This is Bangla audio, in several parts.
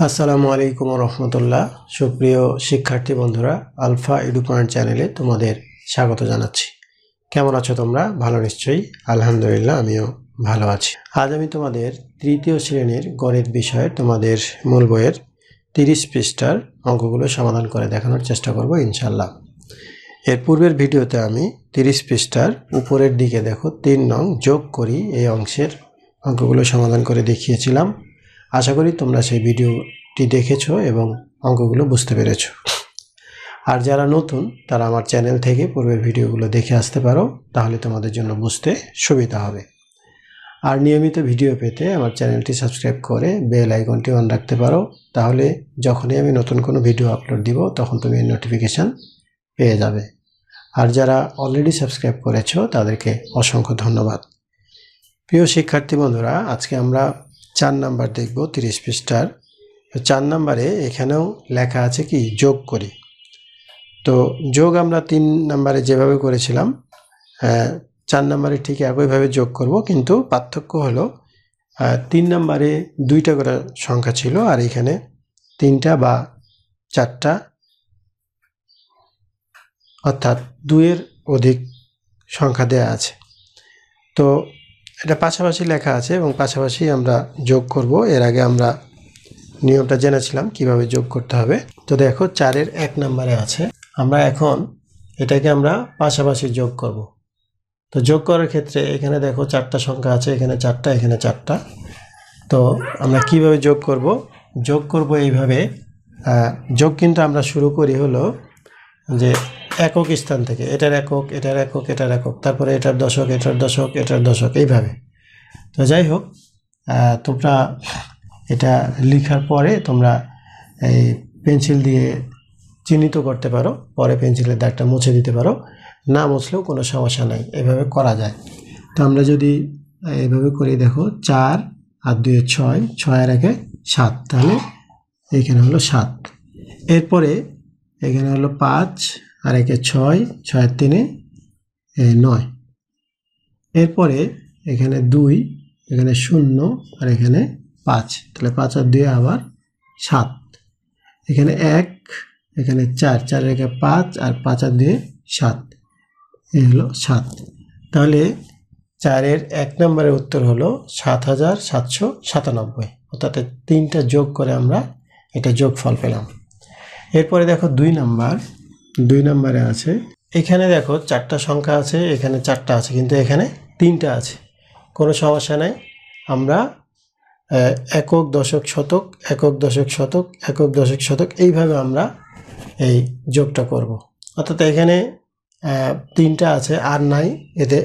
আসসালামু আলাইকুম রহমতুল্লাহ। সুপ্রিয় শিক্ষার্থী বন্ধুরা, আলফা এডু পয়েন্ট চ্যানেলে তোমাদের স্বাগত জানাচ্ছি। কেমন আছো তোমরা? ভালো নিশ্চয়ই। আলহামদুলিল্লাহ, আমিও ভালো আছি। আজ আমি তোমাদের তৃতীয় শ্রেণীর গণিত বিষয়ে তোমাদের মূল বইয়ের 30 পৃষ্ঠার অঙ্কগুলো সমাধান করে দেখানোর চেষ্টা করব ইনশাল্লাহ। এর পূর্বের ভিডিওতে আমি 30 পৃষ্ঠার উপরের দিকে দেখো 3 নং যোগ করি এই অংশের অঙ্কগুলো সমাধান করে দেখিয়েছিলাম। আশা করি তোমরা সেই ভিডিওটি দেখেছো এবং অঙ্কগুলো বুঝতে পেরেছো। আর যারা নতুন তারা আমার চ্যানেল থেকে পূর্বের ভিডিওগুলো দেখে আসতে পারো, তাহলে তোমাদের জন্য বুঝতে সুবিধা হবে। আর নিয়মিত ভিডিও পেতে আমার চ্যানেলটি সাবস্ক্রাইব করে বেল আইকনটি অন রাখতে পারো, তাহলে যখনই আমি নতুন কোনো ভিডিও আপলোড দিব তখন তুমি নোটিফিকেশান পেয়ে যাবে। আর যারা অলরেডি সাবস্ক্রাইব করেছো তাদেরকে অসংখ্য ধন্যবাদ। প্রিয় শিক্ষার্থী বন্ধুরা, আজকে আমরা 4 নাম্বার দেখব 30 পৃষ্ঠার। 4 নাম্বারে এখানেও লেখা আছে কি যোগ করি। তো যোগ আমরা 3 নাম্বারে যেভাবে করেছিলাম 4 নাম্বারে ঠিক একইভাবে যোগ করব, কিন্তু পার্থক্য হলো 3 নাম্বারে 2টা করে সংখ্যা ছিল আর এখানে 3টা বা 4টা, অর্থাৎ 2-এর অধিক সংখ্যা দেয়া আছে। তো এটা পাশাপাশি লেখা আছে এবং পাশাপাশি আমরা যোগ করব। এর আগে আমরা নিয়মটা জেনেছিলাম কিভাবে যোগ করতে হবে। তো দেখো 4-এর 1 নম্বরে আছে, আমরা এখন এটাকে আমরা পাশাপাশি যোগ করব। তো যোগ করার ক্ষেত্রে এখানে দেখো 4টা সংখ্যা আছে, এখানে 4টা, এখানে 4টা। তো আমরা কিভাবে যোগ করব? যোগ করব এইভাবে। যোগ কিন্তু আমরা শুরু করি হলো যে একক স্থান থেকে, এটার একক, এটার একক, এটার একক, তারপরে এটার দশক, এটার দশক, এটার দশক, এইভাবে। তো যাই হোক, তোমরা এটা লেখার পরে তোমরা এই পেন্সিল দিয়ে চিহ্নিত করতে পারো, পরে পেন্সিলের দাগটা মুছে দিতে পারো, না মুছলেও কোনো সমস্যা নাই, এভাবে করা যায়। তো আমরা যদি এইভাবে করি, দেখো 4 আর 2 6, 6 আর 1 7, তাহলে এইখানে হলো 7। এরপরে এখানে হলো 5 আর 1 6, 6 আর 3 9। এরপরে এখানে 2, এখানে 0 আর এখানে 5, তাহলে 5 আর 2 আবার 7। এখানে 1, এখানে 4, 4 আর 1 5 আর 5 আর 2 7, এই হলো 7। তাহলে 4-এর 1 নম্বরের উত্তর হলো 7797, অর্থাৎ 3টা যোগ করে আমরা এটা যোগফল পেলাম। এরপরে দেখো 2 নম্বরে আছে, এখানে দেখো 4টা সংখ্যা আছে, এখানে 4টা আছে, কিন্তু এখানে 3টা আছে, কোনো সমস্যা নাই। আমরা একক দশক শতক, একক দশক শতক, একক দশক শতক, এইভাবে আমরা এই যোগটা করব। অর্থাৎ এখানে 3টা আছে আর নাই,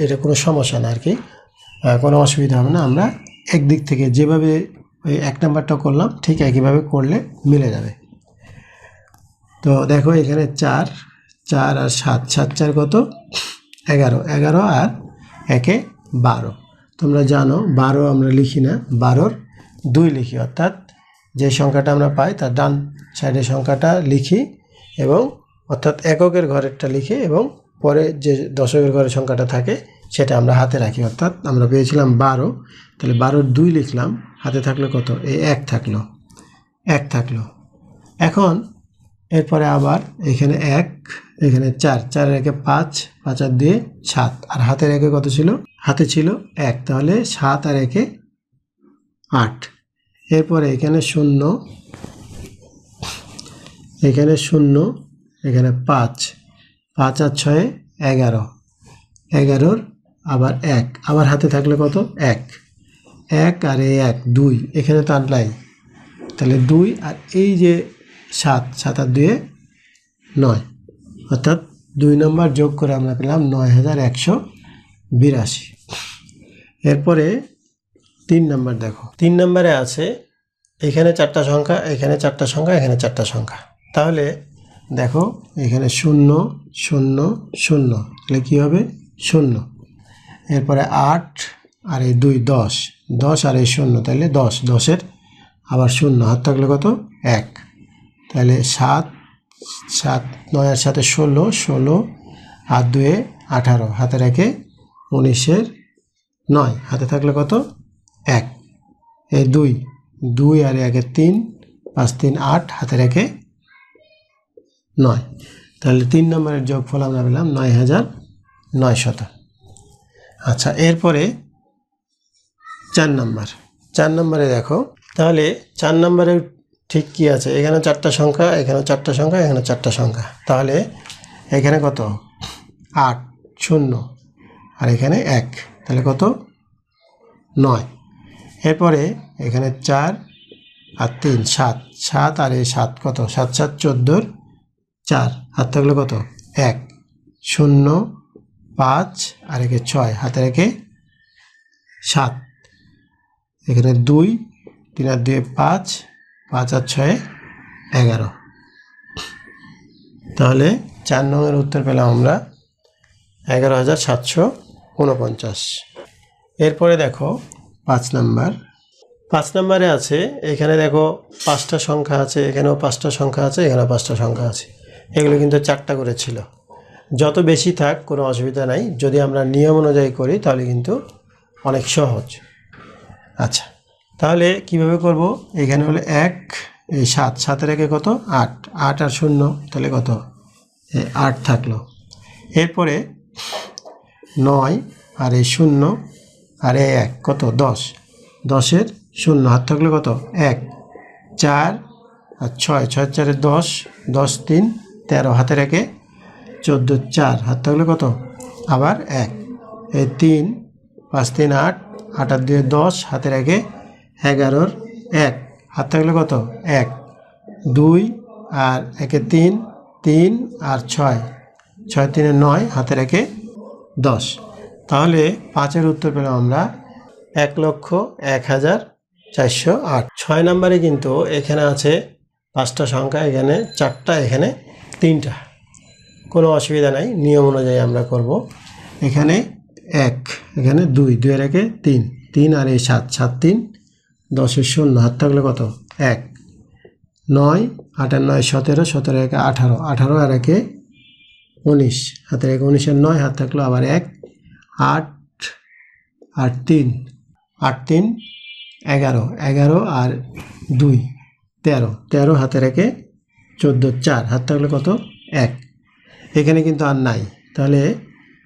এটা কোনো সমস্যা না আর কি, কোনো অসুবিধা হবে না। আমরা একদিক থেকে যেভাবে ওই 1 নাম্বারটা করলাম ঠিক একইভাবে করলে মিলে যাবে। তো দেখো এখানে 4 আর 7, 7 4 কত? 11, 11 আর 1 12। তোমরা জানো 12 আমরা লিখি না, 12-র 2 লিখি, অর্থাৎ যে সংখ্যাটা আমরা পাই তার ডান সাইডের সংখ্যাটা লিখি, এবং অর্থাৎ এককের ঘরেরটা লিখি, এবং পরে যে দশকের ঘরের সংখ্যাটা থাকে সেটা আমরা হাতে রাখি। অর্থাৎ আমরা পেয়েছিলাম 12, তাহলে 12-র 2 লিখলাম, হাতে থাকলো কত? এই 1 থাকলো, 1 থাকলো। এখন এরপরে আবার এখানে 1, এখানে 4, 4 আর 1 5, 5 আর 2 7, আর হাতের 1 কত ছিল? হাতে ছিল 1, তাহলে 7 আর 1 8। এরপরে এখানে 0, এখানে 0, এখানে 5, 5 আর 6 11, 11-র আবার 1, আবার হাতে থাকলে কত? 1, 1 আর 1 2, এখানে তো আর নাই, তাহলে 2 আর এই যে 7, 7 আর 2 9, অর্থাৎ 2 নম্বর যোগ করে আমরা পেলাম 9182। এরপরে 3 নম্বর দেখো, 3 নম্বরে আছে এখানে 4টা সংখ্যা, এখানে 4টা সংখ্যা, এখানে 4টা সংখ্যা। তাহলে দেখো এখানে 0 0 0, তাহলে কী হবে? 0। এরপরে 8 আর এই 2 10, 10 আর এই 0, তাহলে 10, 10-এর আবার 0, হাত থাকলে কত? 1, তাহলে 7 7 9 আর 7 16, 16 আর 2 18, হাতে রেখে 19-এর 9, হাতে থাকলে কত? 1, এই 2 2 আর 1 3, 5 3 8 হাতে রেখে 9। তাহলে 3 নম্বরের যোগফল আমরা পেলাম 9900। আচ্ছা, এরপরে 4 নম্বরে দেখো, তাহলে 4 নম্বরে ঠিক কি আছে, এখানে 4টা সংখ্যা, এখানে 4টা সংখ্যা, এখানে 4টা সংখ্যা। তাহলে এখানে কত 8 0 আর এখানে 1, তাহলে কত 9। এরপরে এখানে 4 আর 3 7, 7 আর এই 7 কত 7 7 14 4 হাত থাকলে কত 1 0 5 আর একে 6 হাতে রেখে 7। এখানে 2 3 আর 2 5 5 আর 6 11। তাহলে 4 নম্বরের উত্তর পেলাম আমরা 11749। এরপরে দেখো 5 নম্বরে আছে, এখানে দেখো 5টা সংখ্যা আছে, এখানেও 5টা সংখ্যা আছে, এখানেও 5টা সংখ্যা আছে। এগুলো কিন্তু 4টা করে ছিল। যত বেশি থাক কোনো অসুবিধা নাই, যদি আমরা নিয়ম অনুযায়ী করি তাহলে কিন্তু অনেক সহজ। আচ্ছা, তাহলে কিভাবে করব, এখানে হলো 1 এই 7 7 রেখে কত 8 8 আর 0 তাহলে কত 8 থাকলো। এরপরে 9 আর এই 0 আর এই 1 কত 10 10-এর 0 হাত থাকলে কত 1 4 আর 6 6 4 10 10 3 13 হাতে রেখে 14 4 হাত থাকলে কত আবার 1 এই 3 5 3 8 8 আর 2 10 হাতে রেখে 11-র 1 হাত থাকলে কত 1 2 আর 1 3 3 আর 6 6 3 9 হাতে রেখে 10। তাহলে 5-এর উত্তর পেলাম আমরা 1,01,408। 6 নম্বরে কিন্তু এখানে আছে 5টা সংখ্যা, এখানে 4টা, এখানে 3টা। কোনো অসুবিধা নাই, নিয়ম অনুযায়ী আমরা করব। এখানে 1 এখানে 2 2 এর একে 3 3 আর এই 7 7 3 10-এর 0 হাত থাকলে কত 1 9 8 আর 9 17 17 একে 18 18 আর একে 19 হাতের একে 19 আর 9 হাত থাকলো আবার 1 8 আর 3 8 3 11 11 আর 2 13 13 হাতে রেখে 14 4 হাত থাকলে কত 1। এখানে কিন্তু আর নাই, তাহলে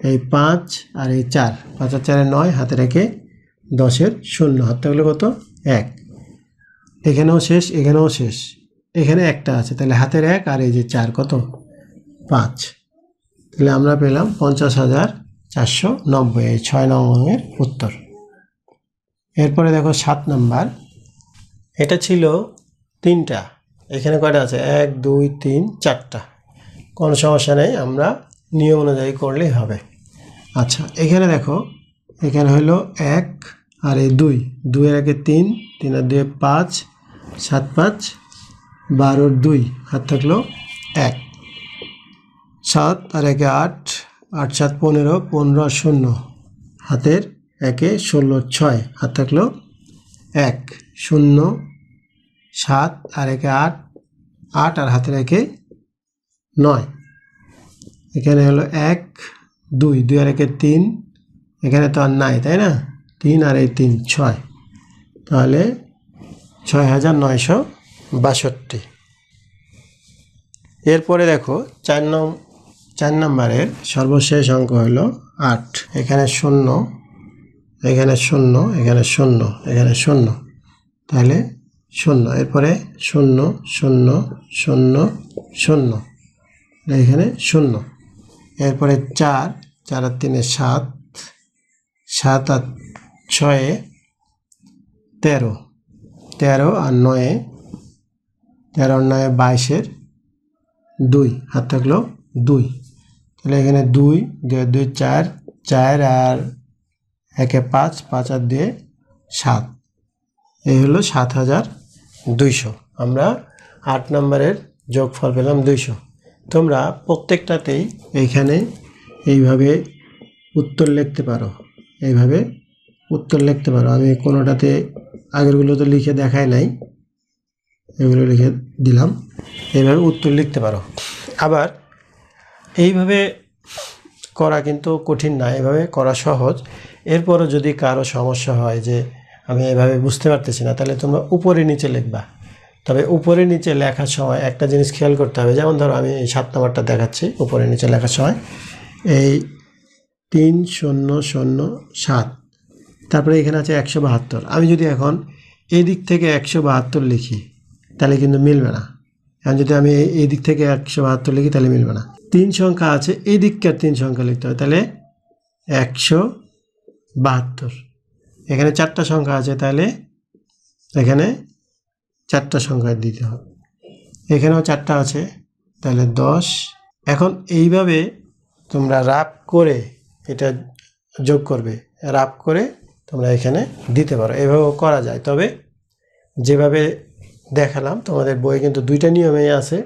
এই 5 আর এই 4 5 আর 4 9 হাতে রেখে 10-এর 0 হাত থাকলে কত 1। এখানেও শেষ, এখানেও শেষ, এখানে একটা আছে, তাহলে হাতের 1 আর এই যে 4 কত 5। তাহলে আমরা পেলাম 50,490, এই 6 নম্বরের উত্তর। এরপরে দেখো 7 নম্বর, এটা ছিল 3টা, এখানে কয়টা আছে 1 2 3 4টা। কোনো সমস্যা নেই, আমরা নিয়ম অনুযায়ী করলেই হবে। আচ্ছা, এখানে দেখো, এখানে হলো 1 আর এই 2 2 এর একে 3 3 আর 2 5 7 5 12 2 হাত থাকলো 1 7 আর একে 8 8 7 15 15 আর 0 হাতের একে 16 6 হাত থাকলো 1 0 7 আর একে 8 8 আর হাতের একে 9। এখানে হলো 1 2 2 আর একে 3, এখানে তো আর নাই তাই না, 3 আর এই 3 6, তাহলে 6,962। এরপরে দেখো 4 নম্বরের সর্বশেষ অঙ্ক হলো 8। এখানে 0 এখানে 0 এখানে 0 এখানে 0, তাহলে 0। এরপরে 0 0 0 0, এখানে 0। এরপরে 4 4 আর 3 7 7 আর 6 13 13 আর 9 13 আর 9 22-এর 2 হাত থাকলো 2। তাহলে এখানে 2 2 2 4 4 আর একে 5 5 আর 2 7, এই হলো 7,200। আমরা 8 নম্বরের যোগফল পেলাম 200। তোমরা প্রত্যেকটাতেই এইখানে এইভাবে উত্তর লিখতে পারো, এইভাবে উত্তর লিখতে পারো। আমি কোনোটাতে আগেরগুলো তো লিখে দেখাই নাই, এগুলো লিখে দিলাম, এইভাবে উত্তর লিখতে পারো। আবার এইভাবে করা কিন্তু কঠিন না, এভাবে করা সহজ। এরপরও যদি কারো সমস্যা হয় যে আমি এভাবে বুঝতে পারতেছি না, তাহলে তোমরা উপরে নিচে লিখবা, তবে উপরে নিচে লেখার সময় একটা জিনিস খেয়াল করতে হবে। যেমন ধরো আমি এই 7 নাম্বারটা দেখাচ্ছি, উপরে নিচে লেখার সময় এই 3007, তারপরে এখানে আছে 172। আমি যদি এখন এই দিক থেকে 172 লিখি তাহলে কিন্তু মিলবে না। এখন যদি আমি এই দিক থেকে 172 লিখি তাহলে মিলবে না। 3 সংখ্যা আছে, এই দিককার 3 সংখ্যা লিখতে হবে, তাহলে 172। এখানে 4টা সংখ্যা আছে, তাহলে এখানে 4টা সংখ্যা দিতে হবে। এখানেও 4টা আছে, তাহলে 10। এখন এইভাবে তোমরা রাফ করে এটা যোগ করবে, রাফ করে তোমরা এখানে দিতে পারো, এভাবেও করা যায়। তবে যেভাবে দেখালাম তোমাদের বই কিন্তু 2টা নিয়মেই আছে,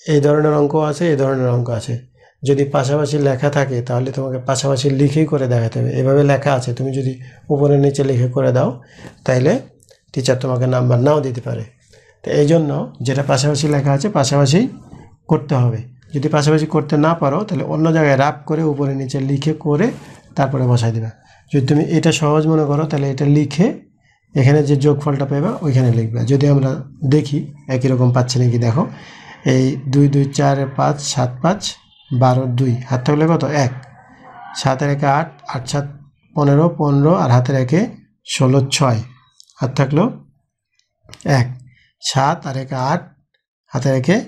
এই ধরনের অঙ্ক আছে, এই ধরনের অঙ্ক আছে। যদি পাশাপাশি লেখা থাকে তাহলে তোমাকে পাশাপাশি লিখেই করে দেখাতে হবে। এভাবে লেখা আছে, তুমি যদি উপরে নিচে লিখে করে দাও তাইলে টিচার তোমাকে নাম্বার নাও দিতে পারে। তো এই জন্য যেটা পাশাপাশি লেখা আছে পাশাপাশি করতে হবে। যদি পাশাপাশি করতে না পারো তাহলে অন্য জায়গায় রাফ করে উপরে নিচে লিখে করে তারপরে বসাই দেবে। যদি তুমি এটা সহজ মনে করো তাহলে এটা লিখে এখানে যে যোগফলটা পাবে ওইখানে লিখবে। যদি আমরা দেখি একই রকম পাচ্ছে নাকি, দেখো এই 2 2 4 5 7 5 12 2, হাত থাকলে কত 1, 7 আর 1 8, 8 7 15 15, আর হাতের 1 16 6, হাত থাকলো 1, 7 আর 1 8, হাতের 1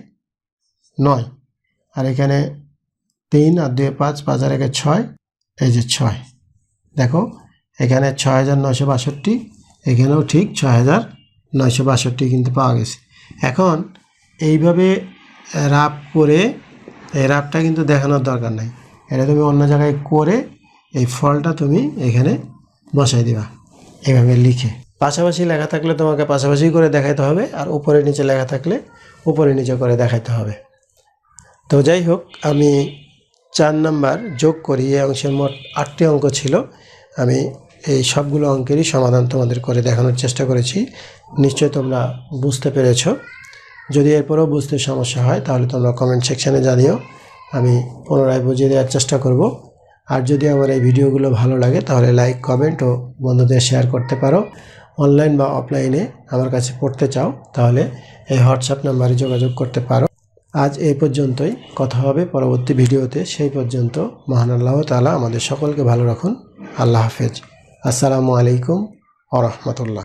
9, আর এখানে 3 আর 2 5, 5 আর 1 6, এই যে 6। দেখো এখানে 6962, এখানেও ঠিক 6962 কিন্তু পাওয়া গেছে। এখন এইভাবে রাফ করে, এই রাফটা কিন্তু দেখানোর দরকার নাই, এটা তুমি অন্য জায়গায় করে এই ফলটা তুমি এখানে বসাই দিবা এইভাবে লিখে। পাশাপাশি লেখা থাকলে তোমাকে পাশাপাশি করে দেখাইতে হবে, আর উপরে নিচে লেখা থাকলে উপরে নিচে করে দেখাইতে হবে। তো যাই হোক, আমি 4 নাম্বার যোগ করি, এই অংশের মোট 8টি অঙ্ক ছিল। আমি এই সবগুলো অঙ্কেরই সমাধান তোমাদের করে দেখানোর চেষ্টা করেছি। নিশ্চয় তোমরা বুঝতে পেরেছ। যদি এরপরেও বুঝতে সমস্যা হয় তাহলে তোমরা কমেন্ট সেকশানে জানিও, আমি পুনরায় বুঝিয়ে দেওয়ার চেষ্টা করব। আর যদি আমার এই ভিডিওগুলো ভালো লাগে তাহলে লাইক, কমেন্ট ও বন্ধুদের শেয়ার করতে পারো। অনলাইন বা অফলাইনে আমার কাছে পড়তে চাও তাহলে এই হোয়াটসঅ্যাপ নাম্বারে যোগাযোগ করতে পারো। আজ এই পর্যন্তই, কথা হবে পরবর্তী ভিডিওতে। সেই পর্যন্ত মহান আল্লাহ তাআলা আমাদের সকলকে ভালো রাখুন। আল্লাহ হাফেজ। আসসালামু আলাইকুম ওয়া রাহমাতুল্লাহ।